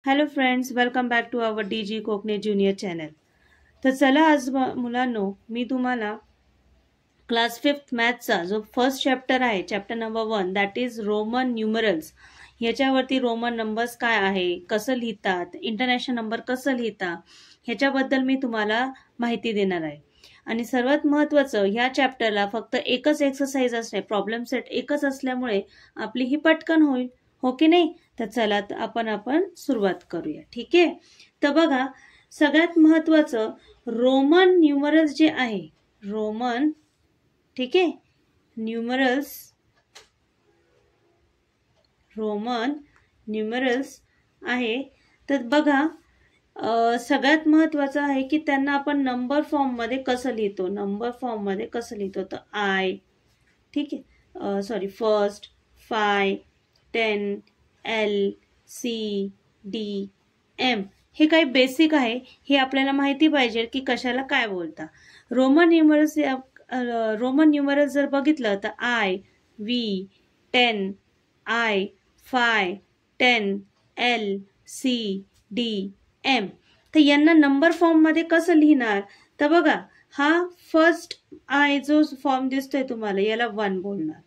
Hello friends, welcome back to our DG Kokane junior channel. तर चला आज मुलांनो, मी तुम्हाला क्लास 5th मॅथचा जो फर्स्ट चॅप्टर आहे, chapter number 1, that is Roman numerals, ह्याच्यावरती रोमन नंबर्स काय आहे, कसं लिहितात, इंटरनॅशनल नंबर कसं लिहिता, ह्याच्याबद्दल मी तुम्हाला माहिती देणार आहे. आणि सर्वात महत्त्वाचं, ह्या चॅप्टरला फक्त एकच एक्सरसाइज असणे, प्रॉब्लेम सेट एकच असल्यामुळे आपली ही पटकन होईल, हो की नाही? तर चला आपण सुरुवात करूया. ठीक आहे. तर बघा, सगळ्यात महत्त्वाचं रोमन न्यूमरल्स जे आहे, रोमन, ठीक आहे, न्यूमरल्स, रोमन न्यूमरल्स आहे. तर बघा, सगळ्यात महत्त्वाचं आहे की त्यांना आपण नंबर फॉर्म मध्ये कसं लिहितो, नंबर फॉर्म मध्ये कसं लिहितो. तर आय, ठीक आहे, sorry, first, 5, 10, L, C, D, M, हे काही बेसिक आहे, हे आपल्याला माहिती पाहिजे की कशाला काय बोलता. रोमन न्यूमरल्स जर बघितलं तर I, V, 10, I, 5, 10, L, C, D, M. तर यांना नंबर फॉर्म मध्ये कसं लिहिणार. तर बघा, हा फर्स्ट आय जो फॉर्म दिसतोय तुम्हाला, याला 1 बोलणार.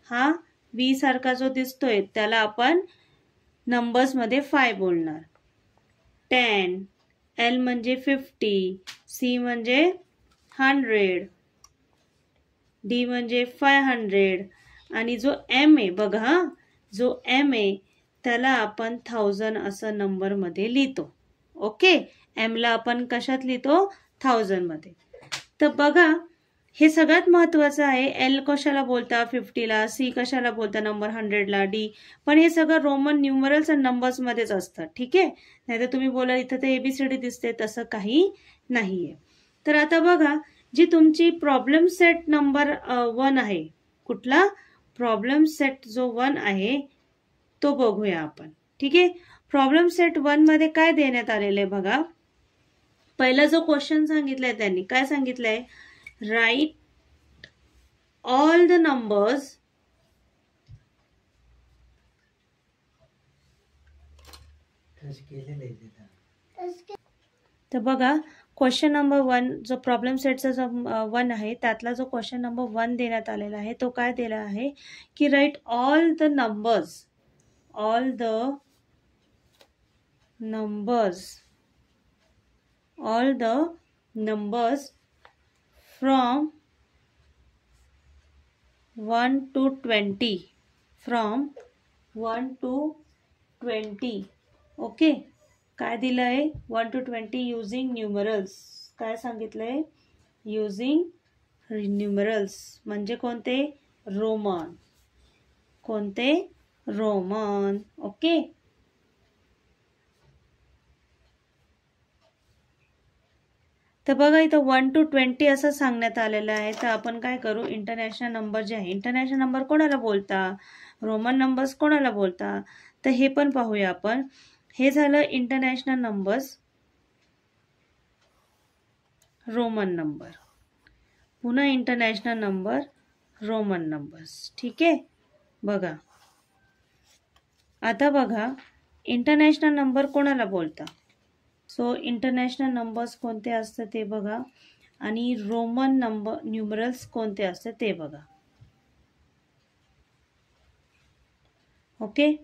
हा V सारखा जो दिसतोय त्याला आपण नंबर्स मध्ये 5 बोलणार. 10, L म्हणजे 50, C म्हणजे 100, D म्हणजे 500, आणि जो M आहे बघा, जो M आहे त्याला आपण 1000 असं नंबर मध्ये लिहितो. ओके, M ला आपण कशात लिहितो, 1000 मध्ये. तर बघा, हे सगळ्यात महत्त्वाचं आहे. L कशाला बोलता 50 ला, C कशाला बोलता नंबर 100 ला, D. पण हे सगळं रोमन न्यूमरल्स आणि नंबर्स मध्येच असतं. ठीक आहे. नाहीतर तुम्ही बोला इथं ते ABCD दिसते, तसं काही नाहीये. तर आता बघा, जी तुमची प्रॉब्लेम सेट नंबर 1 आहे, कुठला प्रॉब्लेम सेट जो 1 आहे तो बघूया आपण. ठीक आहे. प्रॉब्लेम सेट 1 मध्ये काय देण्यात आलेलं आहे बघा. पहिला जो क्वेश्चन सांगितलाय त्यांनी काय सांगितलंय, राईट ऑल द नंबर्स तर बघा, क्वेश्चन नंबर 1 जो प्रॉब्लेम सेटचा जो 1 आहे त्यातला जो क्वेश्चन नंबर 1 देण्यात आलेला आहे तो काय दिला आहे की write all the numbers, all the numbers, all the numbers from 1 to 20, from 1 to 20. Okay, काय दिलंय 1 to 20 using numerals. काय सांगितलंय, using numerals म्हणजे कोणते, रोमन, कोणते, रोमन. ओके. तर बघा, इथं 1 to 20 असं सांगण्यात आलेलं आहे. तर आपण काय करू, इंटरनॅशनल नंबर जे आहे, इंटरनॅशनल नंबर कोणाला बोलता, रोमन नंबर्स कोणाला बोलता, तर हे पण पाहूया आपण. हे झालं इंटरनॅशनल नंबर्स, रोमन नंबर. पुन्हा इंटरनॅशनल नंबर, रोमन नंबर्स. ठीक आहे. बघा, आता बघा, इंटरनॅशनल नंबर कोणाला बोलता. सो इंटरनॅशनल नंबर्स कोणते असतात ते बघा, आणि रोमन नंबर न्यूमरल्स कोणते असतात ते बघा. ओके.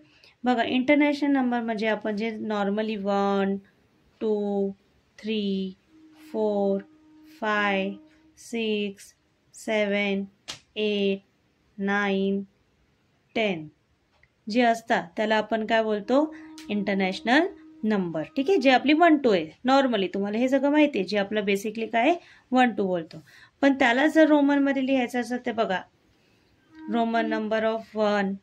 बघा, इंटरनॅशनल नंबर म्हणजे आपण जे नॉर्मली 1, 2, 3, 4, 5, 6, 7, 8, 9, 10 जे असतात त्याला आपण काय बोलतो, इंटरनॅशनल नंबर. ठीक आहे. जे आपली 1 to आहे नॉर्मली, तुम्हाला हे सगळं माहिती आहे, जे आपलं बेसिकली काय 1 to बोलतो. पण त्याला जर रोमन मध्ये लिहायचं असेल तर बघा, रोमन नंबर ऑफ 1.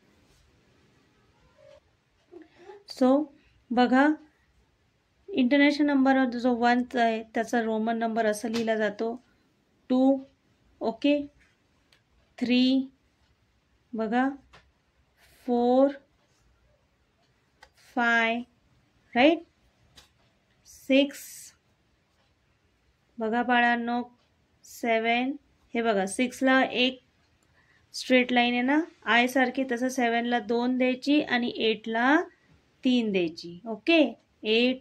सो बघा, इंटरनॅशनल नंबर जो 1 आहे त्याचा रोमन नंबर असं लिहिला जातो, 2. ओके. 3 बघा, 4, 5, राईट, 6 बघा बाळांनो, 7. हे बघा, 6 ला एक स्ट्रेट लाईन आहे ना आय सारखी, तसं 7 ला 2 द्यायची आणि 8 ला 3 द्यायची. ओके, 8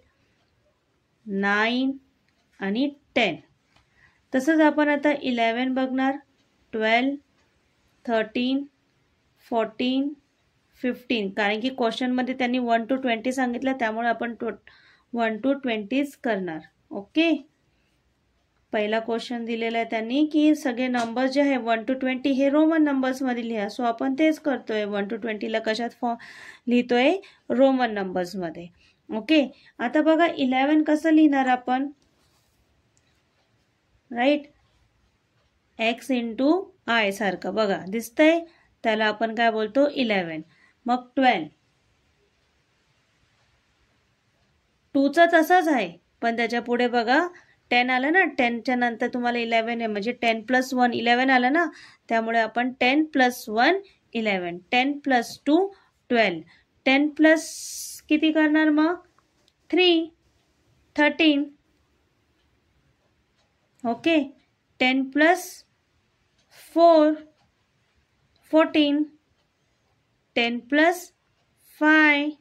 9 आणि 10. तसंच आपण आता 11 बघणार, 12 13 14 15. कारण की क्वेश्चनमध्ये त्यांनी 1 to 20 सांगितलं, त्यामुळे आपण 1 to 20 करणार. ओके. पहिला क्वेश्चन दिलेला आहे त्यांनी की सगळे नंबर्स जे आहे 1 to 20 हे रोमन नंबर्समध्ये लिहा. सो आपण तेच करतोय. 1 to 20ला कशात लिहितोय? रोमन नंबर्समध्ये. ओके. आता बघा 11 कसं लिहिणार आपण? राईट, एक्स इंटू आय सारखं बघा दिसतंय, त्याला आपण काय बोलतो? 11. मग 12, 2चं तसंच आहे, पण त्याच्या पुढे बघा 10 आलं ना, 10च्या नंतर तुम्हाला 11 आहे, म्हणजे 10 + 1 11 आलं ना, त्यामुळे आपण 10 + 1 11, 10 + 2 12, 10 प्लस किती करणार मग? 3 13. ओके. 10 + 4 14, 10 + 5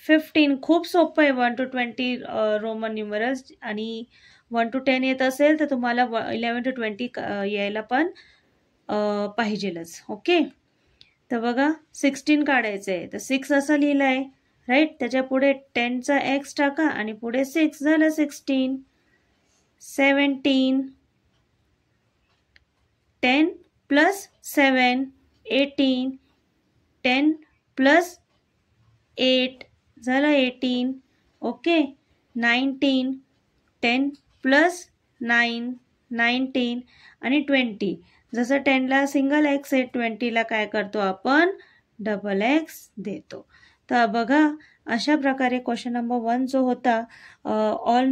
15. खूप सोपं आहे 1 to 20 रोमन न्यूमरल्स. आणि 1 to 10 येत असेल तर तुम्हाला 11 to 20 यायला पण पाहिजेलच. ओके. तर बघा 16 काढायचं आहे, तर 6 असं लिहिलं आहे. राईट, त्याच्या पुढे 10चा x टाका आणि पुढे 6 झालं 16. 17, 10 + 7 18, 10 + 8 झालं 18. ओके. 19, 10 + 9 19 आणि 20. जसं 10ला सिंगल एक्स आहे, 20ला काय करतो आपण? डबल एक्स देतो. तर बघा अशा प्रकारे क्वेश्चन नंबर 1 जो होता, ऑल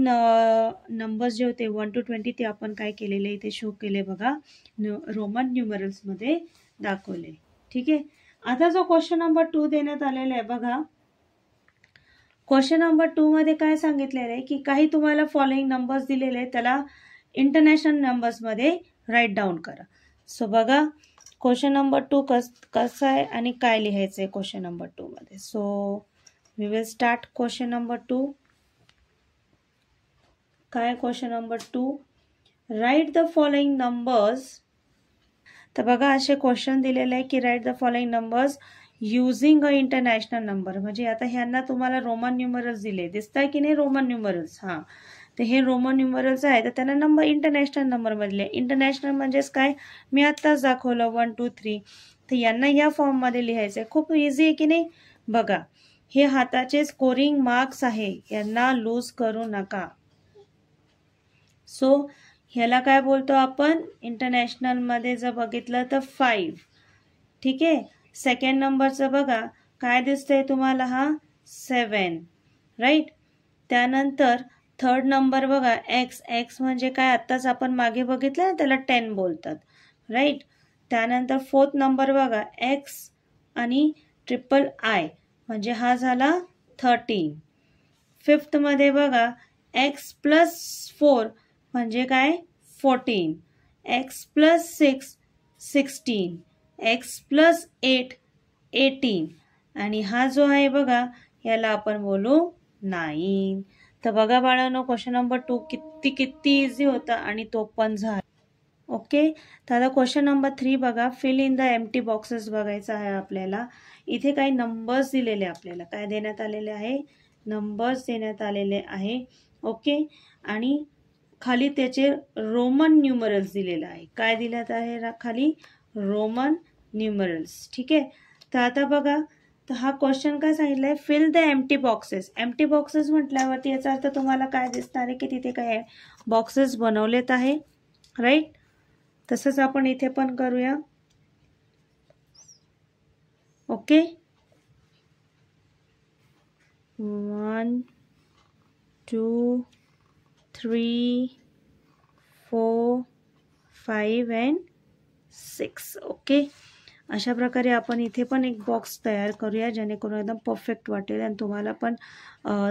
नंबर्स जे होते 1 to 20 ते आपण काय केलेले इथे शो केले बघा, रोमन न्यूमरल्समध्ये दाखवले. ठीक आहे. आता जो क्वेश्चन नंबर 2 देण्यात आलेला आहे बघा, क्वेश्चन नंबर 2 मध्ये काय सांगितलेलं आहे की काही तुम्हाला फॉलोइंग नंबर्स दिलेले आहेत, त्याला इंटरनॅशनल नंबर्समध्ये राईट डाऊन करा. सो बघा क्वेश्चन नंबर 2 कसं आहे आणि काय लिहायचं आहे क्वेश्चन नंबर 2 मध्ये. So we will start question number 2. काय question number 2? Write the following numbers. तर बघा असे क्वेश्चन दिलेले आहे की write the following numbers using a international number. म्हणजे आता ह्यांना तुम्हाला रोमन न्यूमरल्स दिले, दिसताय की नाही रोमन न्यूमरल्स? हां, तर हे रोमन न्यूमरल्स आहे, तर त्यांना नंबर इंटरनॅशनल नंबरमधले. इंटरनॅशनल म्हणजेच काय? मी आत्ताच दाखवलं 1 2 3. तर यांना या फॉर्ममध्ये लिहायचं आहे. खूप इझी आहे की नाही? बघा हे हाताचे स्कोरिंग मार्क्स आहे, यांना लूज करू नका. सो ह्याला काय बोलतो आपण? इंटरनॅशनलमध्ये जर बघितलं तर 5. ठीक आहे. सेकंड नंबरचं बघा काय दिसतंय तुम्हाला? हा 7. राईट. त्यानंतर थर्ड नंबर बघा एक्स. एक्स म्हणजे काय? आत्ताच आपण मागे बघितलं ना, त्याला 10 बोलतात. राईट. त्यानंतर फोर्थ नंबर बघा एक्स आणि III म्हणजे हा झाला 13. फिफ्थमध्ये बघा एक्स + 4 म्हणजे काय? 14. एक्स + 6 16. एक्स + 8 18. आणि हा जो आहे बघा याला आपण बोलू 9. तर बघा बाळांनो क्वेश्चन नंबर 2 किती इझी होता आणि तो पण झाला. ओके. तर आता क्वेश्चन नंबर 3 बघा, fill in the empty boxes बघायचा आहे आपल्याला. इथे काही नंबर्स दिलेले आपल्याला काय देण्यात आलेले आहे? नंबर्स देण्यात आलेले आहे. ओके. आणि खाली त्याचे रोमन न्यूमरल्स दिलेलं आहे. काय दिल्यात आहे खाली? Roman numerals. ठीक आहे. तर आता बघा, तर हा क्वेश्चन काय सांगितलं आहे? Fill the empty boxes. Empty boxes म्हटल्यावरती याचा अर्थ तुम्हाला काय दिसणार आहे की तिथे काय बॉक्सेस बनवलेत आहे. राईट. तसंच आपण इथे पण करूया. ओके. 1 2 3 4 5 and 6. ओके. अशा प्रकारे आपण इथे पण एक बॉक्स तयार करूया जेणेकरून एकदम परफेक्ट वाटेल आणि तुम्हाला पण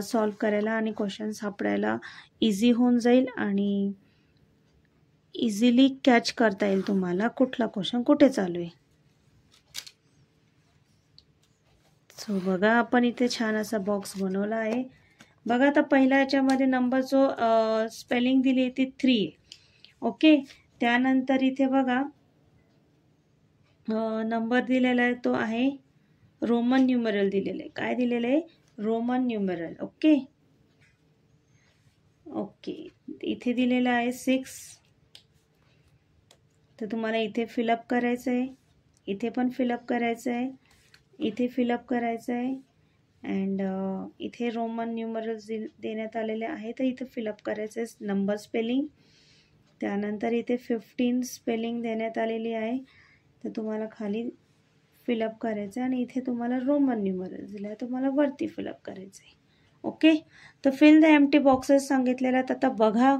सॉल्व करायला आणि क्वेश्चन सापडायला इझी होऊन जाईल आणि इझिली कॅच करता येईल तुम्हाला कुठला क्वेश्चन कुठे चालू आहे. सो बघा आपण इथे छान असा बॉक्स बनवला आहे बघा आता पहिल्या याच्यामध्ये नंबर जो स्पेलिंग दिली ती 3 आहे. ओके, त्यानंतर इथे बघा नंबर दिलेला आहे तो आहे रोमन न्यूमरल दिलेलं आहे. काय दिलेलं आहे? Roman numeral. ओके ओके, इथे दिलेलं आहे 6. तर तुम्हाला इथे फिलअप करायचं आहे, इथे पण फिलअप करायचं आहे, इथे फिलअप करायचं आहे अँड इथे रोमन न्यूमरल्स देण्यात आलेले आहे तर इथे फिलअप करायचं आहे नंबर स्पेलिंग. त्यानंतर इथे 15 स्पेलिंग देण्यात आलेली आहे तर तुम्हाला खाली फिलअप करायचं आहे आणि इथे तुम्हाला रोमन न्यूमरल्स दिले आहे, तुम्हाला वरती फिलअप करायचं आहे. ओके, तर फिल द एम्प्टी बॉक्सेस सांगितलेलं आहे. आता बघा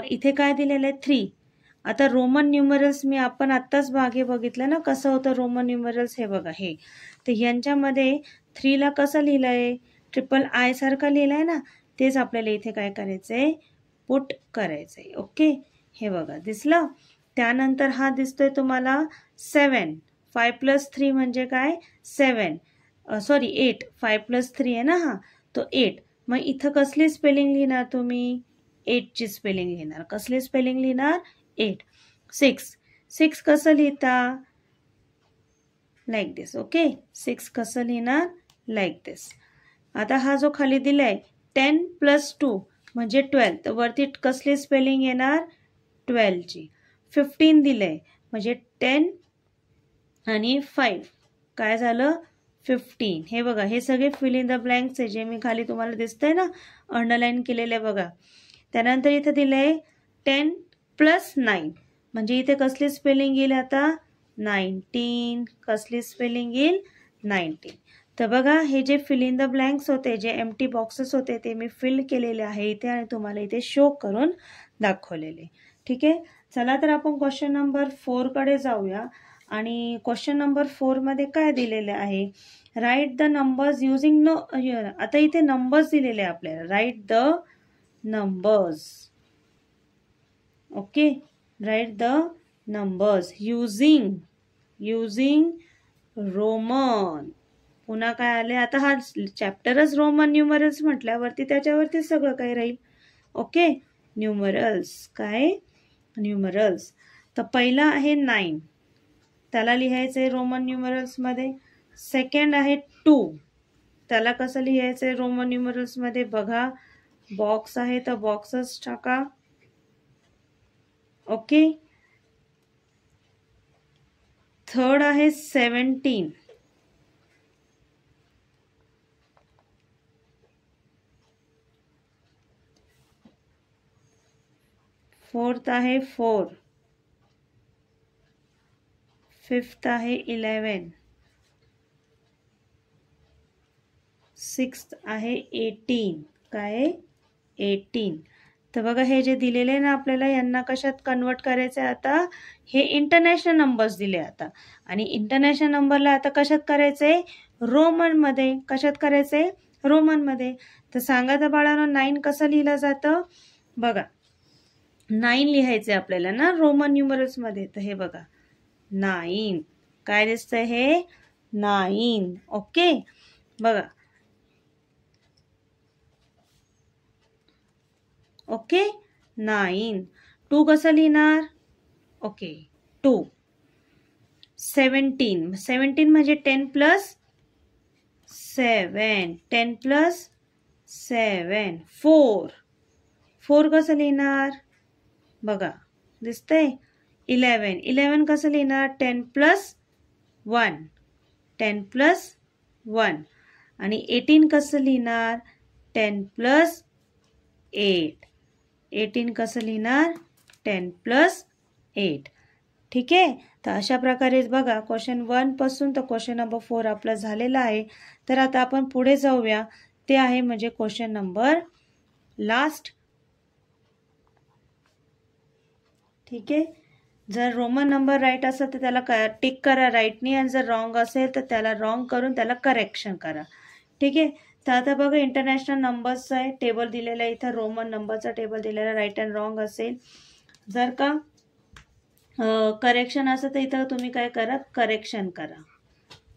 इथे काय दिलेलं आहे? 3. आता रोमन न्यूमरल्स आपण आत्ताच मागे बघितलं ना कसं होतं रोमन न्यूमरल्स. हे बघा हे, तर ह्यांच्यामध्ये 3ला कसं लिहिलं आहे? ट्रिपल आय सारखं लिहिलं आहे ना, तेच आपल्याला इथे काय करायचं आहे? पुट करायचं आहे. ओके, हे बघा दिसलं. त्यानंतर हा दिसतोय तुम्हाला 7. 5 + 3 म्हणजे काय? 7. सॉरी 8. 5 + 3 आहे ना हा, तो 8. मग इथं कसली स्पेलिंग लिहिणार तुम्ही? 8ची स्पेलिंग लिहिणार. कसली स्पेलिंग लिहिणार? 8. 6. 6 कसं लिहिता? लाईक दिस. ओके, 6 कसं लिहिणार? लाईक दिस. आता हा जो खाली दिलाय 10 + 2 म्हणजे 12, तर वरती कसली स्पेलिंग येणार? 12ची. 15 दिलंय म्हणजे 10 आणि 5 काय झालं? 15. हे बघा हे सगळे फिल इन द ब्लँक्स आहे जे मी खाली तुम्हाला दिसतंय ना अंडरलाईन केलेले बघा. त्यानंतर इथे दिलंय 10 + 9 म्हणजे इथे कसली स्पेलिंग येईल आता? 19. कसली स्पेलिंग येईल? 19. तर बघा हे जे फिल इन द ब्लँक्स होते, जे एम्प्टी बॉक्सेस होते ते मी फिल केलेले आहे इथे आणि तुम्हाला इथे शो करून दाखवलेले. ठीक आहे, चला तर आपण क्वेश्चन नंबर 4 कडे जाऊया. आणि क्वेश्चन नंबर 4 मध्ये काय दिलेले आहे? Write the numbers using no. आता इथे नंबर्स दिलेले आपल्याला. Write the numbers. Okay, write the numbers using Roman. पुन्हा काय आले? आता हा चॅप्टरच रोमन न्यूमरल्स म्हटल्यावरती त्याच्यावरती सगळं काही राहील. Okay, numerals. काय? न्यूमरल्स. तर पहिला आहे 9, त्याला लिहायचं आहे रोमन न्यूमरल्समध्ये. सेकंड आहे 2, त्याला कसं लिहायचं आहे रोमन न्यूमरल्समध्ये? बघा बॉक्स आहे तर बॉक्सच टाका. ओके, थर्ड आहे 17. फोर्थ आहे 4. फिफ्थ आहे 11. सिक्स्थ आहे 18. काय? 18. तर बघा हे जे दिलेले ना आपल्याला यांना कशात कन्वर्ट करायचं आहे आता? हे इंटरनॅशनल नंबर्स दिले आता आणि इंटरनॅशनल नंबरला आता कशात करायचंय? रोमनमध्ये. कशात करायचंय? रोमनमध्ये. तर सांगा तर बाळांनो 9 कसं लिहिलं जातं? बघा 9 लिहायचंय आपल्याला ना रोमन न्यूमरल्स मध्ये. तर हे बघा 9 काय दिसतंय? हे 9. ओके, बघा. ओके, 9. 2 कसं लिहिणार? ओके 2. 17. 17 म्हणजे 10 + 7. 10 + 7. 4. 4 कसं लिहिणार? बघा दिसतंय? 11. 11 कसं लिहिणार? 10 + 1. 10 + 1. आणि 18 कसं लिहिणार? 10 + 8. 18 कसं लिहिणार? 10 + 8. ठीक आहे, तर अशा प्रकारे बघा क्वेश्चन 1 पासून तर क्वेश्चन नंबर 4 आपला झालेला आहे. तर आता आपण पुढे जाऊया. ते आहे म्हणजे क्वेश्चन नंबर लास्ट. ठीक आहे, जर रोमन नंबर राईट असेल तर त्याला टिक करा राईटनी आणि जर रॉंग असेल तर त्याला रॉंग करून त्याला करेक्शन करा. ठीक आहे, तर आता बघा इंटरनॅशनल नंबर्सचा आहे टेबल दिलेला आहे इथं. रोमन नंबरचा टेबल दिलेला राईट अँड रॉंग असेल. जर का करेक्शन असेल तर इथं तुम्ही काय करा? करेक्शन करा.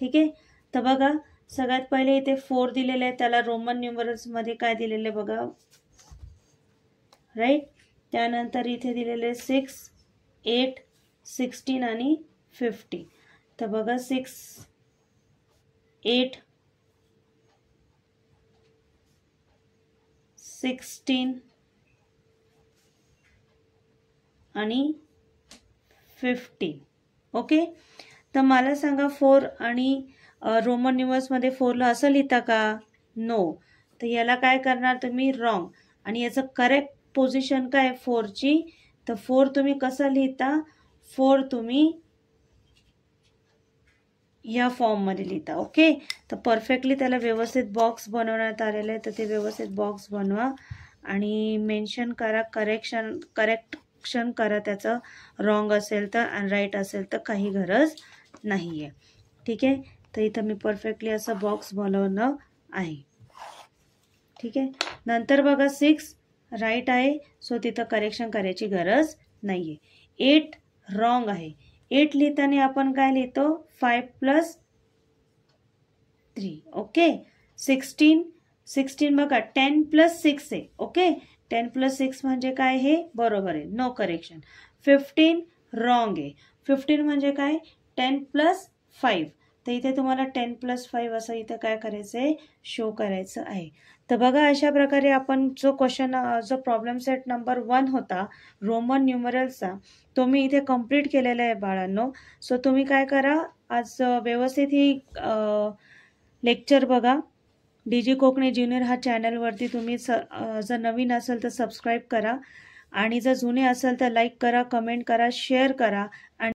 ठीक आहे, तर बघा सगळ्यात पहिले इथे 4 दिलेले आहे, त्याला रोमन न्यूमरल्समध्ये काय दिलेले बघा, राईट. त्यानंतर इथे दिलेले 6, 8, 16 आणि 50. तर बघा 6, 8, 16 आणि 50. ओके. तर मला सांगा 4 आणि रोमन न्यूमर्समध्ये 4ला असं लिहिता का? नो. तर याला काय करणार तुम्ही? रॉंग. आणि याचं करेक्ट पोझिशन काय 4ची? तर 4 तुम्ही कसं लिहिता? 4 तुम्ही या फॉर्ममध्ये लिहिता. ओके. तर परफेक्टली त्याला व्यवस्थित बॉक्स बनवण्यात आलेलं आहे, तर ते व्यवस्थित बॉक्स बनवा आणि मेन्शन करा, करेक्शन करा त्याचं. रॉंग असेल तर आणि राईट असेल तर काही गरज नाही आहे. ठीक आहे. तर इथं मी परफेक्टली असं बॉक्स बनवणं आहे. ठीक आहे. नंतर बघा 6 राईट आहे, सो तिथं करेक्शन करायची गरज नाही आहे. 8 रॉंग आहे. 8 लिहिताना आपण काय लिहितो? 5 + 3. ओके. 16 बघा 10 + 6 आहे. ओके. 10 + 6 म्हणजे काय? हे बरोबर आहे, नो करेक्शन. 15 रॉंग आहे. 15 म्हणजे काय? 10 + 5. तर इथे तुम्हाला 10 + 5 असं इथं काय करायचं आहे? शो करायचं आहे. तर बघा अशा प्रकारे आपण जो प्रॉब्लेम सेट नंबर 1 होता रोमन न्यूमरल्सचा, तो मी इथे कंप्लीट केलेला आहे बाळांनो. सो तुम्ही काय करा, आज व्यवस्थित ही लेक्चर बघा. DG कोकणी ज्युनियर हा चॅनलवरती तुम्ही जर नवीन असेल तर सबस्क्राईब करा आणि जर जुने असेल तर लाईक करा, कमेंट करा, शेअर करा आणि